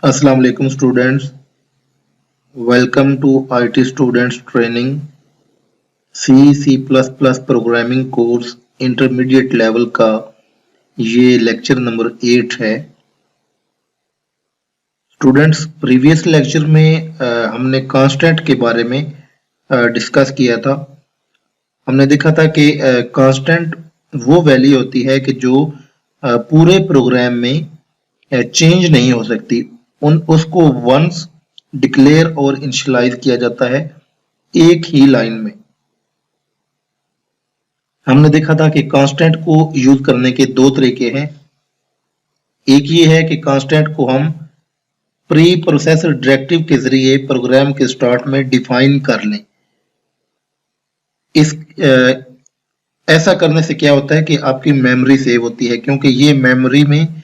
Assalamu alaikum students. Welcome to IT Students Training C++ programming course intermediate level का ये lecture number 8 है। Students, previous lecture में हमने constant के बारे में डिस्कस किया था। हमने देखा था कि कांस्टेंट वो वैल्यू होती है कि जो पूरे प्रोग्राम में चेंज नहीं हो सकती। उसको वंस डिक्लेयर और इनिशियलाइज किया जाता है एक ही लाइन में। हमने देखा था कि कांस्टेंट को यूज करने के दो तरीके हैं। एक ये है कि कांस्टेंट को हम प्री प्रोसेसर डायरेक्टिव के जरिए प्रोग्राम के स्टार्ट में डिफाइन कर लें। ऐसा करने से क्या होता है कि आपकी मेमोरी सेव होती है, क्योंकि ये मेमोरी में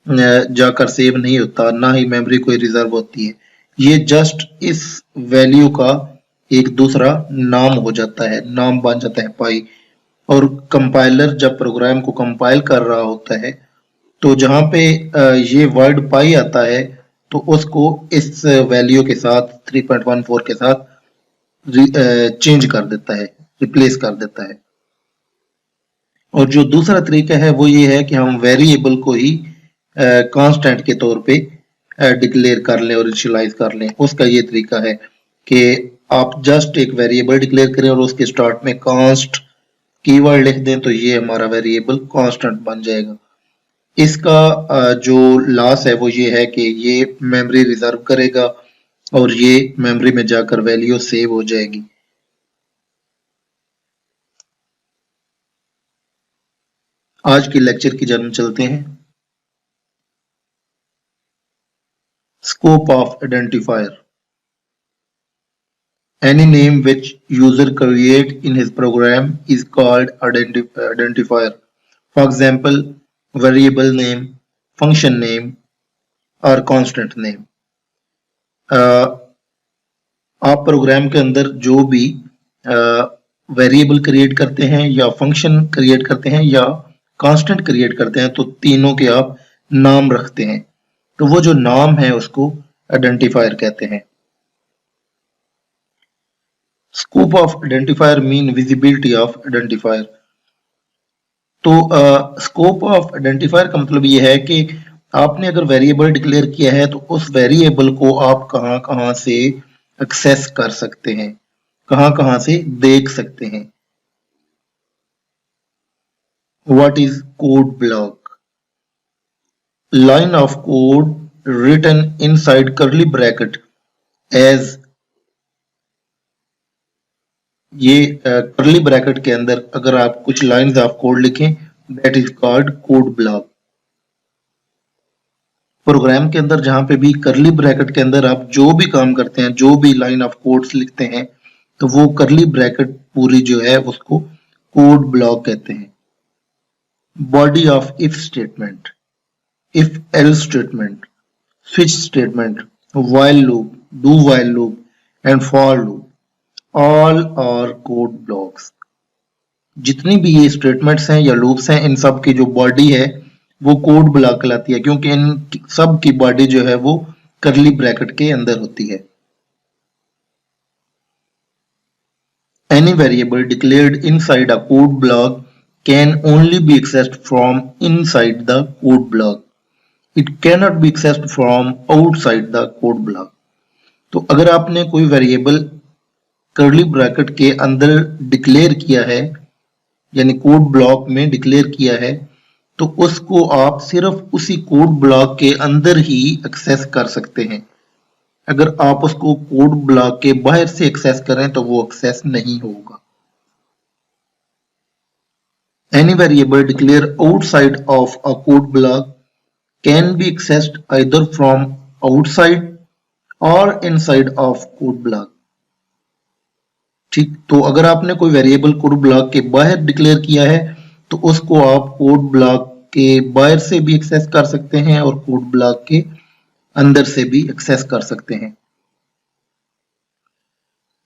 जाकर सेव नहीं होता, ना ही मेमोरी कोई रिजर्व होती है। ये जस्ट इस वैल्यू का एक दूसरा नाम हो जाता है, नाम बन जाता है पाई। और कंपाइलर जब प्रोग्राम को कंपाइल कर रहा होता है तो जहां पे ये वर्ड पाई आता है तो उसको इस वैल्यू के साथ 3.14 के साथ चेंज कर देता है, रिप्लेस कर देता है। और जो दूसरा तरीका है वो ये है कि हम वेरिएबल को ही कांस्टेंट के तौर पे डिक्लेयर कर लें और इनिशियलाइज कर लें। उसका ये तरीका है कि आप जस्ट एक वेरिएबल डिक्लेयर करें और उसके स्टार्ट में कांस्ट कीवर्ड लिख दें तो ये हमारा वेरिएबल कांस्टेंट बन जाएगा। इसका जो लॉस है वो ये है कि ये मेमोरी रिजर्व करेगा और ये मेमोरी में जाकर वैल्यू सेव हो जाएगी। आज के लेक्चर की जानब चलते हैं। Scope of identifier. Any name which user create in his program is called identifier. For example, variable name, function name और constant name. आप प्रोग्राम के अंदर जो भी वेरिएबल क्रिएट करते हैं या फंक्शन क्रिएट करते हैं या कांस्टेंट क्रिएट करते हैं तो तीनों के आप नाम रखते हैं, तो वो जो नाम है उसको आइडेंटिफायर कहते हैं। Scope of identifier mean visibility of identifier. तो स्कोप ऑफ आइडेंटिफायर का मतलब ये है कि आपने अगर वेरिएबल डिक्लेयर किया है तो उस वेरिएबल को आप कहां कहां से एक्सेस कर सकते हैं, कहां कहां से देख सकते हैं। What is code block? line of code written inside curly bracket as ये curly bracket के अंदर अगर आप कुछ lines of code लिखें that is called code block। Program के अंदर जहां पे भी curly bracket के अंदर आप जो भी काम करते हैं, जो भी line of codes लिखते हैं, तो वो curly bracket पूरी जो है उसको code block कहते हैं। body of if statement, if else statement, switch statement, while loop, do while loop and for loop, all are code blocks। जितनी भी ये स्टेटमेंट्स हैं या लूप्स हैं, इन सब की जो बॉडी है वो कोड ब्लॉक कहलाती है, क्योंकि इन सब की बॉडी जो है वो करली ब्रैकेट के अंदर होती है। Any variable declared inside a code block can only be accessed from inside the code block. It cannot be accessed from outside the code block। तो अगर आपने कोई वेरिएबल कर्ली ब्रैकेट के अंदर डिक्लेयर किया है, यानी कोड ब्लॉक में डिक्लेयर किया है, तो उसको आप सिर्फ उसी कोड ब्लॉक के अंदर ही एक्सेस कर सकते हैं। अगर आप उसको कोड ब्लॉक के बाहर से एक्सेस करें तो वो एक्सेस नहीं होगा। Any variable declared outside of a code block can be accessed either from outside or inside of code block। ठीक, तो अगर आपने कोई वेरिएबल कोड ब्लॉक के बाहर डिक्लेयर किया है तो उसको आप कोड ब्लॉक के बाहर से भी एक्सेस कर सकते हैं और कोड ब्लॉक के अंदर से भी एक्सेस कर सकते हैं।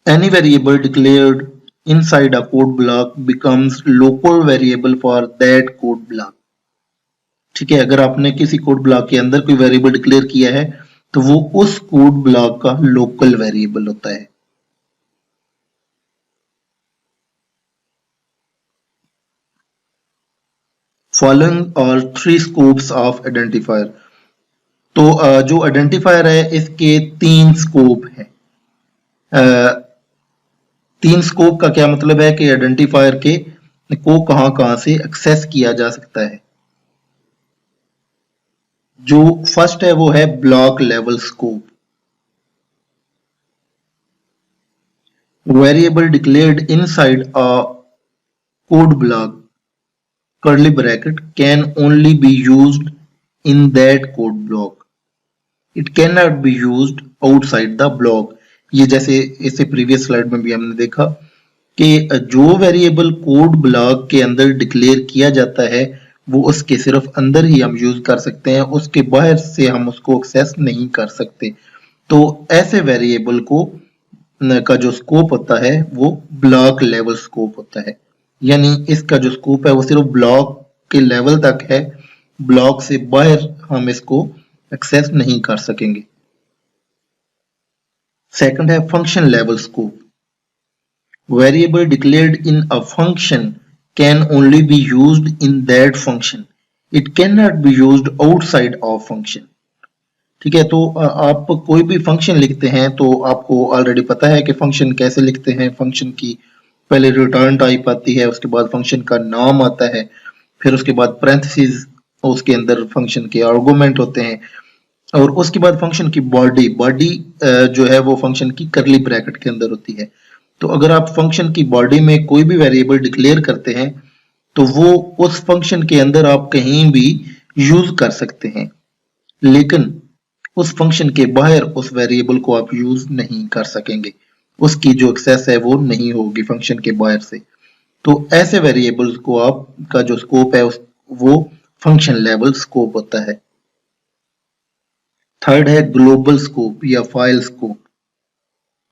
Any variable declared inside a code block becomes local variable for that code block। ठीक है, अगर आपने किसी कोड ब्लॉक के अंदर कोई वेरिएबल डिक्लेयर किया है तो वो उस कोड ब्लॉक का लोकल वेरिएबल होता है। Following are 3 scopes of identifier. तो जो आइडेंटिफायर है इसके 3 स्कोप है। 3 स्कोप का क्या मतलब है कि आइडेंटिफायर के को कहां कहां से एक्सेस किया जा सकता है। जो फर्स्ट है वो है block level scope. Variable declared inside a code block curly bracket can only be used in that code block. It cannot be used outside the block. ये जैसे इससे प्रीवियस स्लाइड में भी हमने देखा कि जो वेरिएबल कोड ब्लॉक के अंदर डिक्लेयर किया जाता है वो उसके सिर्फ अंदर ही हम यूज कर सकते हैं, उसके बाहर से हम उसको एक्सेस नहीं कर सकते। तो ऐसे वेरिएबल को का जो स्कोप होता है वो ब्लॉक लेवल स्कोप होता है, यानी इसका जो स्कोप है वो सिर्फ ब्लॉक के लेवल तक है, ब्लॉक से बाहर हम इसको एक्सेस नहीं कर सकेंगे। सेकंड है function level scope. Variable declared in a function can only be used in that function, it can not be used outside of function. ठीक है, तो आप कोई भी फंक्शन लिखते हैं तो आपको ऑलरेडी पता है कि फंक्शन कैसे लिखते हैं। फंक्शन की पहले रिटर्न टाइप आती है, उसके बाद फंक्शन का नाम आता है, फिर उसके बाद पैरेंथेसिस, उसके अंदर फंक्शन के आर्गुमेंट होते हैं, और उसके बाद फंक्शन की बॉडी बॉडी जो है वो फंक्शन की करली ब्रैकेट के अंदर होती है। तो अगर आप फंक्शन की बॉडी में कोई भी वेरिएबल डिक्लेयर करते हैं तो वो उस फंक्शन के अंदर आप कहीं भी यूज कर सकते हैं, लेकिन उस फंक्शन के बाहर उस वेरिएबल को आप यूज नहीं कर सकेंगे, उसकी जो एक्सेस है वो नहीं होगी फंक्शन के बाहर से। तो ऐसे वेरिएबल्स को आपका जो स्कोप है वो फंक्शन लेवल स्कोप होता है। थर्ड है ग्लोबल स्कोप या file scope.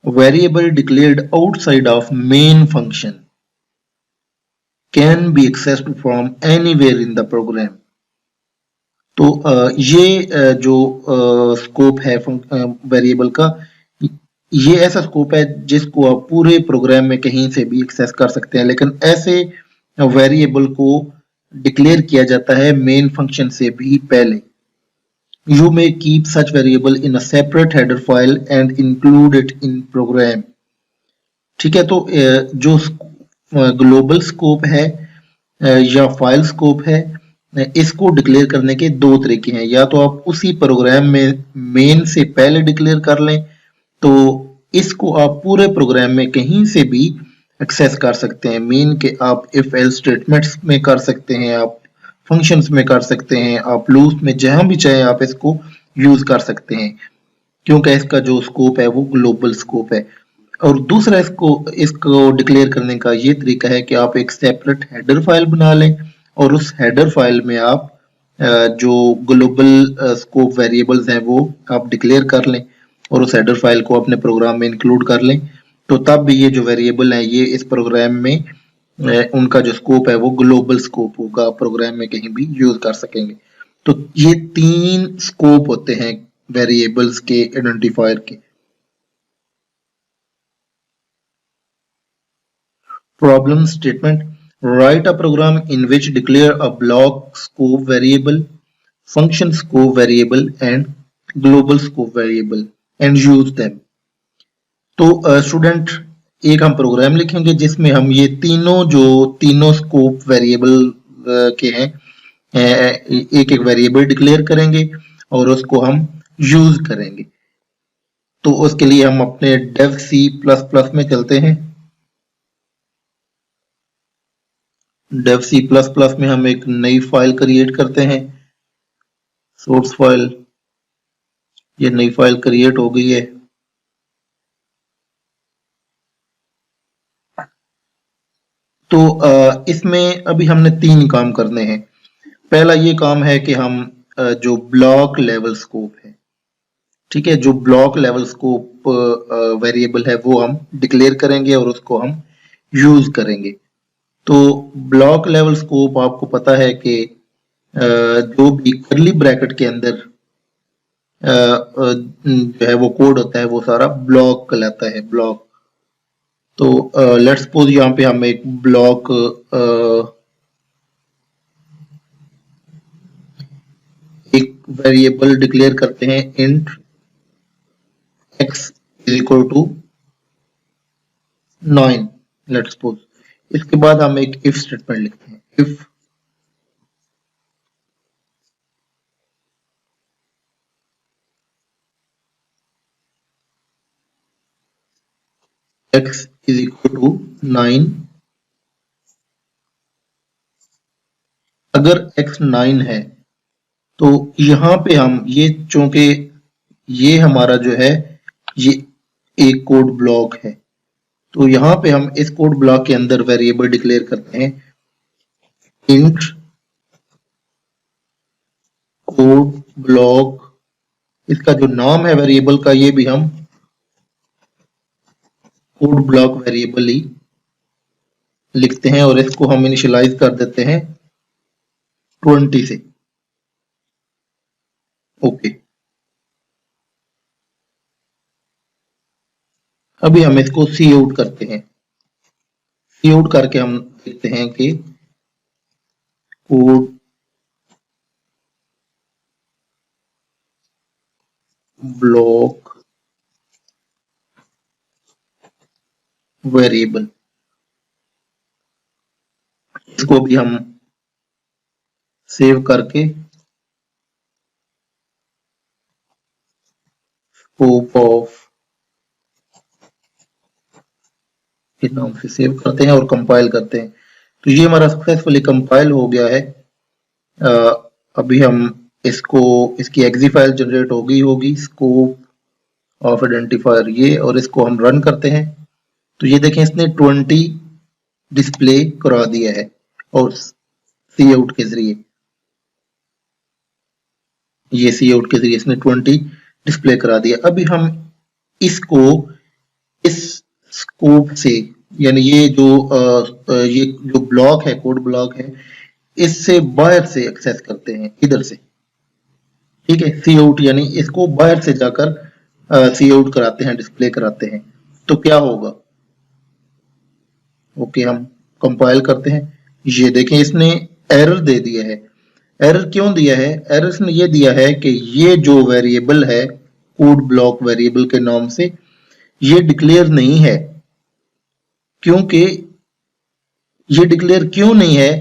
Variable declared outside of main function can be accessed from anywhere in the program. तो ये जो स्कोप है वेरिएबल का, ये ऐसा स्कोप है जिसको आप पूरे प्रोग्राम में कहीं से भी एक्सेस कर सकते हैं, लेकिन ऐसे वेरिएबल को डिक्लेयर किया जाता है मेन फंक्शन से भी पहले। You may keep such variable in a separate header file and include it in program. ठीक है, तो जो ग्लोबल स्कोप है या फाइल स्कोप है, इसको डिक्लेयर करने के 2 तरीके हैं। या तो आप उसी प्रोग्राम में मेन से पहले डिक्लेयर कर लें, तो इसको आप पूरे प्रोग्राम में कहीं से भी एक्सेस कर सकते हैं। मेन के आप इफ एल्स स्टेटमेंट्स में कर सकते हैं, आप फंक्शंस में कर सकते हैं, आप लूप्स में, जहां भी चाहे आप इसको यूज कर सकते हैं, क्योंकि इसका जो स्कोप है वो ग्लोबल स्कोप है। और दूसरा इसको इसको डिक्लेयर करने का ये तरीका है कि आप एक सेपरेट हेडर फाइल बना लें और उस हेडर फाइल में आप जो ग्लोबल स्कोप वेरिएबल्स हैं वो आप डिक्लेयर कर लें और उस हेडर फाइल को अपने प्रोग्राम में इंक्लूड कर लें। तो तब भी ये जो वेरिएबल है ये इस प्रोग्राम में उनका जो स्कोप है वो ग्लोबल स्कोप होगा, प्रोग्राम में कहीं भी यूज कर सकेंगे। तो ये 3 स्कोप होते हैं वेरिएबल्स के आइडेंटिफायर के। Problem statement: write a program in which declare a block scope variable, function scope variable and global scope variable and use them। तो स्टूडेंट एक हम प्रोग्राम लिखेंगे जिसमें हम ये तीनों स्कोप वेरिएबल के हैं एक एक वेरिएबल डिक्लेयर करेंगे और उसको हम यूज करेंगे। तो उसके लिए हम अपने डेव सी प्लस प्लस में चलते हैं। डेव सी प्लस प्लस में हम एक नई फाइल क्रिएट करते हैं, सोर्स फाइल। ये नई फाइल क्रिएट हो गई है। तो इसमें अभी हमने 3 काम करने हैं। पहला ये काम है कि हम जो ब्लॉक लेवल स्कोप है, ठीक है, जो ब्लॉक लेवल स्कोप वेरिएबल है वो हम डिक्लेयर करेंगे और उसको हम यूज करेंगे। तो ब्लॉक लेवल स्कोप आपको पता है कि जो भी करली ब्रैकेट के अंदर जो है वो कोड होता है वो सारा ब्लॉक कहलाता है, ब्लॉक। तो लेट्स सपोज यहाँ पे हम एक ब्लॉक एक वेरिएबल डिक्लेयर करते हैं int x is equal to 9, let's suppose. इसके बाद हम एक इफ स्टेटमेंट लिखते हैं, if x is equal to 9, अगर x 9 है तो यहाँ पे हम ये, चूंकि ये हमारा जो है ये एक कोड ब्लॉक है, तो यहाँ पे हम इस कोड ब्लॉक के अंदर वेरिएबल डिक्लेयर करते हैं इंट कोड ब्लॉक। इसका जो नाम है वेरिएबल का ये भी हम कोड ब्लॉक वेरिएबल ही लिखते हैं और इसको हम इनिशियलाइज कर देते हैं 20 से। ओके, अभी हम इसको सी आउट करते हैं। सी आउट करके हम देखते हैं कि कोड ब्लॉक वेरिएबल, इसको भी हम सेव करके स्कोप ऑफ के नाम से सेव करते हैं और कंपाइल करते हैं। तो ये हमारा सक्सेसफुली कंपाइल हो गया है। अभी हम इसको, इसकी एग्जी फाइल जनरेट होगी स्कोप ऑफ आइडेंटिफायर ये, और इसको हम रन करते हैं। तो ये देखें इसने 20 डिस्प्ले करा दिया है और सी आउट के जरिए, ये सी आउट के जरिए इसने 20 डिस्प्ले करा दिया। अभी हम इसको इस स्कोप से, यानी ये जो ब्लॉक है, कोड ब्लॉक है, इससे बाहर से एक्सेस करते हैं, इधर से। ठीक है, सी आउट यानी इसको बाहर से जाकर सी आउट कराते हैं, डिस्प्ले कराते हैं। तो क्या होगा? ओके, हम कंपाइल करते हैं। ये देखें इसने एरर दे दिया है। एरर क्यों दिया है? एरर इसने ये दिया है कि ये जो वेरिएबल है कोड ब्लॉक वेरिएबल के नाम से, ये डिक्लेयर नहीं है। क्योंकि ये डिक्लेयर क्यों नहीं है?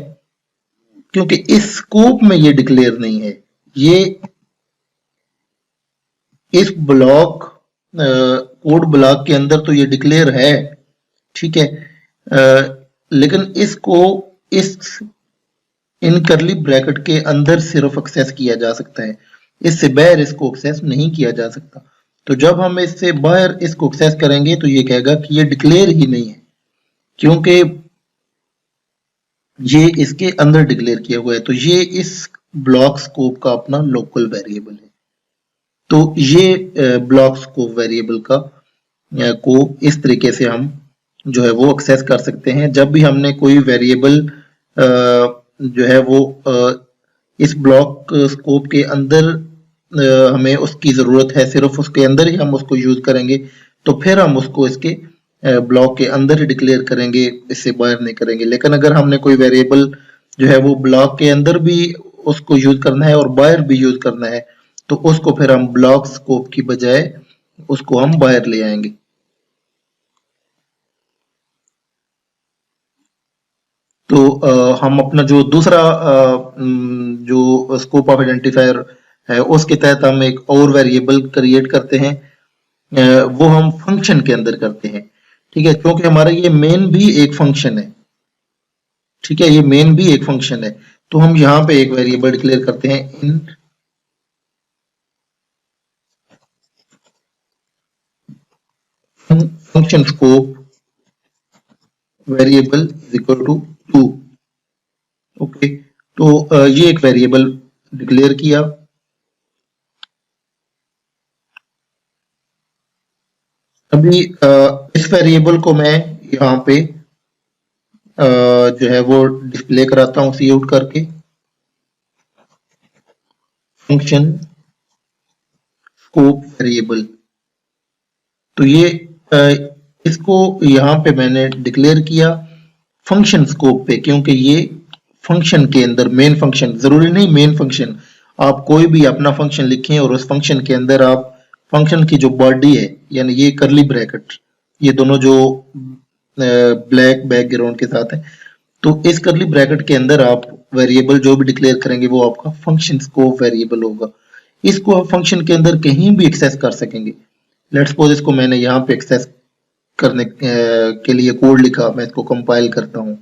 क्योंकि इस स्कोप में ये डिक्लेयर नहीं है। ये इस ब्लॉक कोड ब्लॉक के अंदर तो ये डिक्लेयर है, ठीक है, लेकिन इसको इस इन करली ब्रैकेट के अंदर सिर्फ एक्सेस किया जा सकता है, इससे बाहर इसको एक्सेस नहीं किया जा सकता। तो जब हम इससे बाहर इसको एक्सेस करेंगे तो ये कहेगा कि ये डिक्लेयर ही नहीं है, क्योंकि ये इसके अंदर डिक्लेयर किया हुआ है। तो ये इस ब्लॉक स्कोप का अपना लोकल वेरिएबल है। तो ये ब्लॉक स्कोप वेरिएबल का को इस तरीके से हम जो है वो एक्सेस कर सकते हैं। जब भी हमने कोई वेरिएबल जो है वो इस ब्लॉक स्कोप के अंदर हमें उसकी ज़रूरत है, सिर्फ उसके अंदर ही हम उसको यूज़ करेंगे, तो फिर हम उसको इसके ब्लॉक के अंदर ही डिक्लेयर करेंगे, इससे बाहर नहीं करेंगे। लेकिन अगर हमने कोई वेरिएबल जो है वो ब्लॉक के अंदर भी उसको यूज़ करना है और बाहर भी यूज़ करना है, तो उसको फिर हम ब्लॉक स्कोप की बजाय उसको हम बाहर ले आएंगे। तो हम अपना जो दूसरा जो स्कोप ऑफ आइडेंटिफायर है उसके तहत हम एक और वेरिएबल क्रिएट करते हैं। वो हम फंक्शन के अंदर करते हैं, ठीक है, क्योंकि हमारा ये मेन भी एक फंक्शन है। ठीक है, ये मेन भी एक फंक्शन है। तो हम यहाँ पे एक वेरिएबल डिक्लेयर करते हैं int function scope variable is equal to 2। Okay, तो ये एक वेरिएबल डिक्लेयर किया। अभी इस वेरिएबल को मैं यहाँ पे जो है वो डिस्प्ले कराता हूँ सी आउट करके। Function scope variable. तो ये इसको यहाँ पे मैंने डिक्लेयर किया फंक्शन स्कोप पे, क्योंकि ये फंक्शन के अंदर मेन फंक्शन, जरूरी नहीं मेन फंक्शन, आप कोई भी अपना फंक्शन लिखें और उस फंक्शन के अंदर आप फंक्शन की जो बॉडी है, यानी ये करली ब्रैकेट, ये दोनों जो ब्लैक बैकग्राउंड के साथ है, तो इस करली ब्रैकेट के अंदर आप वेरिएबल जो भी डिक्लेयर करेंगे वो आपका फंक्शन स्कोप वेरिएबल होगा। इसको आप फंक्शन के अंदर कहीं भी एक्सेस कर सकेंगे। लेट्स सपोज इसको मैंने यहाँ पे एक्सेस करने के लिए कोड लिखा, मैं इसको कंपाइल करता हूँ।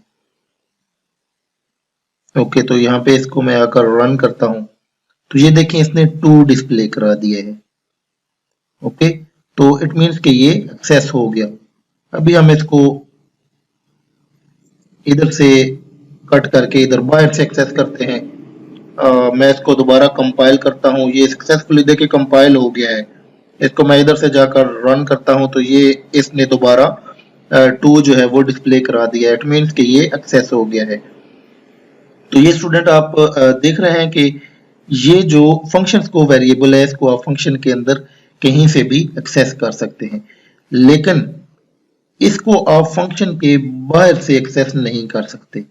ओके, तो यहाँ पे इसको मैं आकर रन करता हूँ, तो ये देखें इसने 2 डिस्प्ले करा दिया है। ओके, तो इट मीन्स कि ये एक्सेस हो गया। अभी हम इसको इधर से कट करके इधर बाहर से एक्सेस करते हैं। मैं इसको दोबारा कंपाइल करता हूँ, ये सक्सेसफुली देखिए कंपाइल हो गया है। इसको मैं इधर से जाकर रन करता हूँ, तो ये इसने दोबारा 2 जो है वो डिस्प्ले करा दिया है। इट मीन्स कि ये एक्सेस हो गया है। तो ये स्टूडेंट आप देख रहे हैं कि ये जो फंक्शंस को वेरिएबल है, इसको आप फंक्शन के अंदर कहीं से भी एक्सेस कर सकते हैं, लेकिन इसको आप फंक्शन के बाहर से एक्सेस नहीं कर सकते।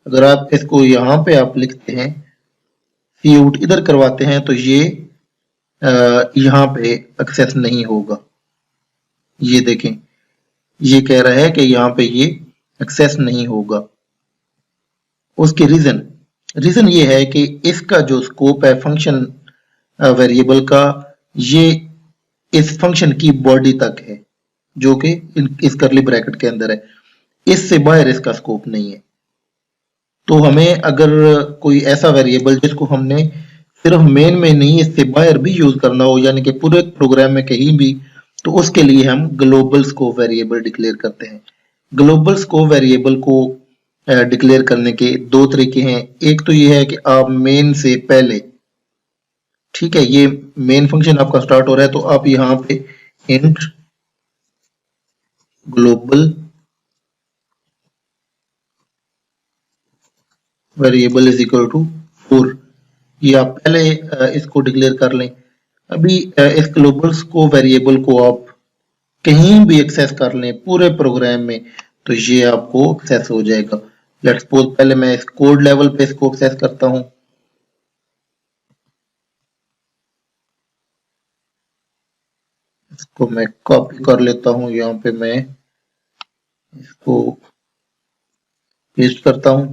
अगर आप इसको यहाँ पे आप लिखते हैं, सी आउट इधर करवाते हैं, तो ये यहाँ पे एक्सेस नहीं होगा। ये देखें, ये कह रहा है कि यहाँ पे ये एक्सेस नहीं होगा। उसके रीजन ये है कि इसका जो स्कोप है फंक्शन वेरिएबल का, ये इस फंक्शन की बॉडी तक है, जो कि इस करली ब्रैकेट के अंदर है। इससे बाहर इसका स्कोप नहीं है। तो हमें अगर कोई ऐसा वेरिएबल जिसको हमने सिर्फ मेन में नहीं इससे बाहर भी यूज करना हो, यानी कि पूरे प्रोग्राम में कहीं भी, तो उसके लिए हम ग्लोबल स्कोप वेरिएबल डिक्लेयर करते हैं। ग्लोबल स्कोप वेरिएबल को डिक्लेयर करने के 2 तरीके हैं। एक तो ये है कि आप मेन से पहले, ठीक है, ये मेन फंक्शन आपका स्टार्ट हो रहा है, तो आप यहाँ पे int global variable is equal to 4, ये आप पहले इसको डिक्लेयर कर लें। अभी इस ग्लोबल स्कोप वेरिएबल को आप कहीं भी एक्सेस कर लें पूरे प्रोग्राम में, तो ये आपको एक्सेस हो जाएगा। लेट्स सपोज पहले मैं इस कोड लेवल पे इसको एक्सेस करता हूं। इसको मैं कॉपी कर लेता हूं, यहाँ पे मैं इसको पेस्ट करता हूं,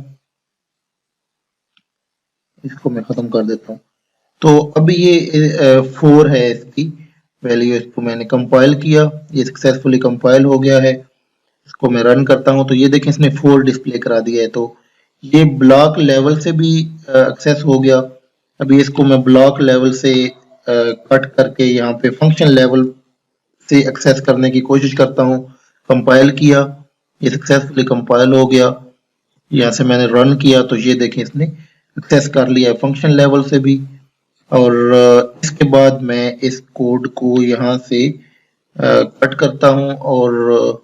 इसको मैं खत्म कर देता हूं। तो अभी ये 4 है इसकी वैल्यू, इसको मैंने कंपाइल किया, ये सक्सेसफुली कंपाइल हो गया है। इसको मैं रन करता हूं, तो ये देखें इसने 4 डिस्प्ले करा दिया है। तो ये ब्लॉक लेवल से भी एक्सेस हो गया। अभी इसको मैं ब्लॉक लेवल से कट करके यहाँ पे फंक्शन लेवल से एक्सेस करने की कोशिश करता हूँ। कंपाइल किया, ये सक्सेसफुली कंपाइल हो गया। यहाँ से मैंने रन किया, तो ये देखें इसने एक्सेस कर लिया है फंक्शन लेवल से भी। और इसके बाद मैं इस कोड को यहाँ से कट करता हूँ और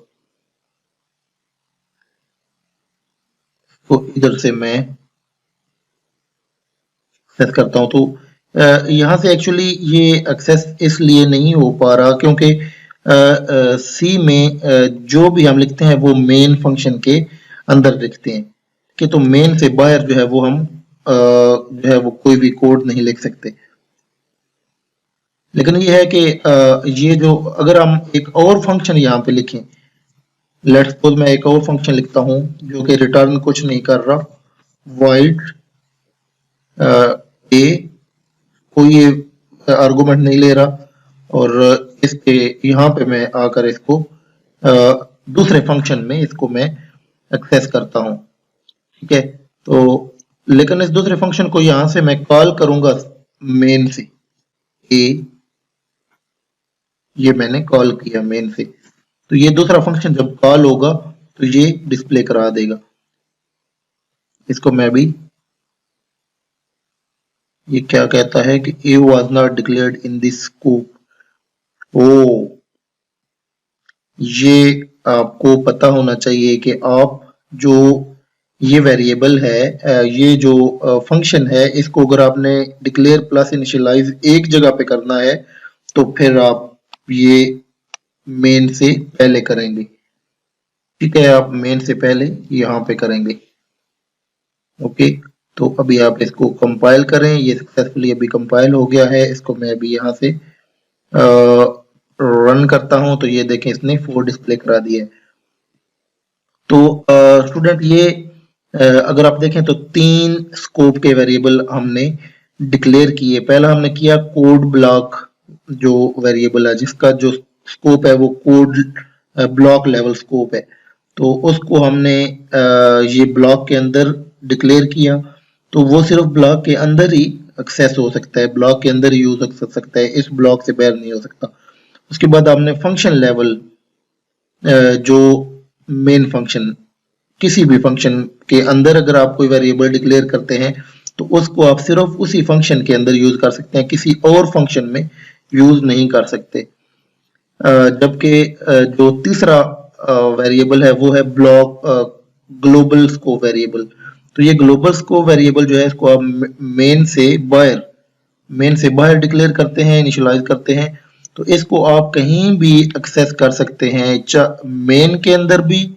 तो इधर से मैं एक्सेस करता हूं। तो यहाँ से एक्चुअली ये एक्सेस इसलिए नहीं हो पा रहा क्योंकि सी में जो भी हम लिखते हैं वो मेन फंक्शन के अंदर लिखते हैं, कि तो मेन से बाहर जो है वो हम जो है वो कोई भी कोड नहीं लिख सकते। लेकिन ये है कि ये जो अगर हम एक और फंक्शन यहाँ पे लिखें, लेट्स सपोज मैं एक और फंक्शन लिखता हूं जो कि रिटर्न कुछ नहीं कर रहा, void ए, कोई ये आर्गुमेंट नहीं ले रहा, और इसके यहाँ पे मैं आकर इसको दूसरे फंक्शन में इसको मैं एक्सेस करता हूँ, ठीक है। तो लेकिन इस दूसरे फंक्शन को यहाँ से मैं कॉल करूंगा मेन से, ए, ये मैंने कॉल किया मेन से, तो ये दूसरा फंक्शन जब कॉल होगा तो ये डिस्प्ले करा देगा। इसको मैं भी, ये क्या कहता है कि A was not declared in this scope. Oh, ये आपको पता होना चाहिए कि आप जो ये वेरिएबल है, ये जो फंक्शन है, इसको अगर आपने डिक्लेयर प्लस इनिशियलाइज एक जगह पे करना है तो फिर आप ये मेन से पहले करेंगे। ठीक है, आप मेन से पहले यहाँ पे करेंगे। ओके, तो अभी आप इसको कंपाइल करें। ये सक्सेसफुली अभी कंपाइल हो गया है। इसको मैं अभी यहाँ से रन करता हूँ तो ये देखें इसने 4 डिस्प्ले करा दिया है। तो स्टूडेंट ये अगर आप देखें तो 3 स्कोप के वेरिएबल हमने डिक्लेयर किए। पहला हमने किया कोड ब्लॉक जो वेरिएबल है, जिसका जो स्कोप है वो कोड ब्लॉक लेवल स्कोप है। तो उसको हमने ये ब्लॉक के अंदर डिक्लेयर किया। तो वो सिर्फ ब्लॉक के अंदर ही एक्सेस हो सकता है, ब्लॉक के अंदर ही यूज हो सकता है, इस ब्लॉक से बाहर नहीं हो सकता। उसके बाद हमने फंक्शन लेवल जो मेन फंक्शन, किसी भी फंक्शन के अंदर अगर आप कोई वेरिएबल डिक्लेयर करते हैं तो उसको आप सिर्फ उसी फंक्शन के अंदर यूज कर सकते हैं, किसी और फंक्शन में यूज नहीं कर सकते। जबकि जो तीसरा वेरिएबल है वो है ब्लॉक ग्लोबल स्कोप वेरिएबल। तो ये ग्लोबल स्कोप वेरिएबल जो है इसको आप मेन से बाहर डिक्लेयर करते हैं, इनिशियलाइज करते हैं। तो इसको आप कहीं भी एक्सेस कर सकते हैं, मेन के अंदर भी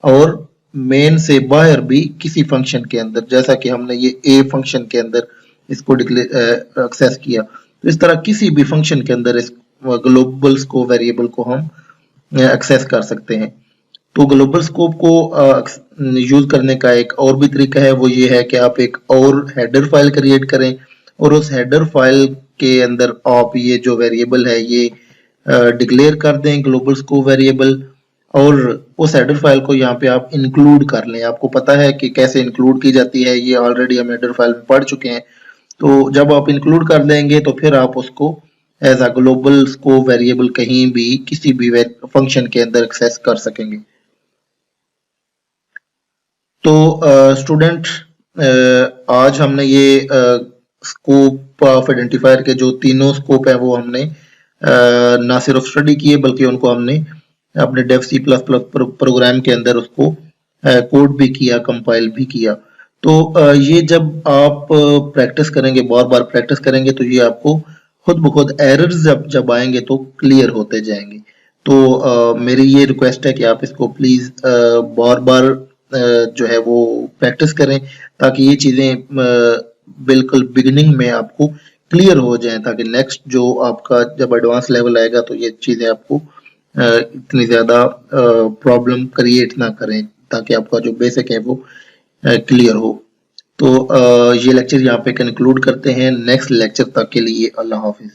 और मेन से बाहर भी किसी फंक्शन के अंदर, जैसा कि हमने ये ए फंक्शन के अंदर इसको डिक्लेयर एक्सेस किया। तो इस तरह किसी भी फंक्शन के अंदर इस ग्लोबल स्कोप वेरिएबल को हम एक्सेस कर सकते हैं। तो ग्लोबल स्कोप को यूज करने का एक और भी तरीका है, वो ये है कि आप एक और हेडर फाइल क्रिएट करें और उस हेडर फाइल के अंदर आप ये जो वेरिएबल है ये डिक्लेयर कर दें ग्लोबल स्कोप वेरिएबल, और उस हेडर फाइल को यहाँ पे आप इंक्लूड कर लें। आपको पता है कि कैसे इंक्लूड की जाती है, ये ऑलरेडी हम हेडर फाइल में पढ़ चुके हैं। तो जब आप इंक्लूड कर देंगे तो फिर आप उसको as a global scope variable कहीं भी किसी भी फंक्शन के अंदर एक्सेस कर सकेंगे। तो स्टूडेंट आज हमने ये स्कोप ऑफ आइडेंटिफायर के जो तीनों स्कोप है वो हमने ना सिर्फ स्टडी किए बल्कि उनको हमने अपने Dev C plus plus program के अंदर उसको कोड भी किया, कंपाइल भी किया। तो ये जब आप प्रैक्टिस करेंगे, बार बार प्रैक्टिस करेंगे, तो ये आपको खुद ब खुद एरर्स जब आएंगे तो क्लियर होते जाएंगे। तो मेरी ये रिक्वेस्ट है कि आप इसको प्लीज बार बार जो है वो प्रैक्टिस करें, ताकि ये चीजें बिल्कुल बिगिनिंग में आपको क्लियर हो जाएं, ताकि नेक्स्ट जो आपका जब एडवांस लेवल आएगा तो ये चीजें आपको इतनी ज्यादा प्रॉब्लम क्रिएट ना करें, ताकि आपका जो बेसिक है वो क्लियर हो। तो ये लेक्चर यहाँ पे कंक्लूड करते हैं। नेक्स्ट लेक्चर तक के लिए अल्लाह हाफिज।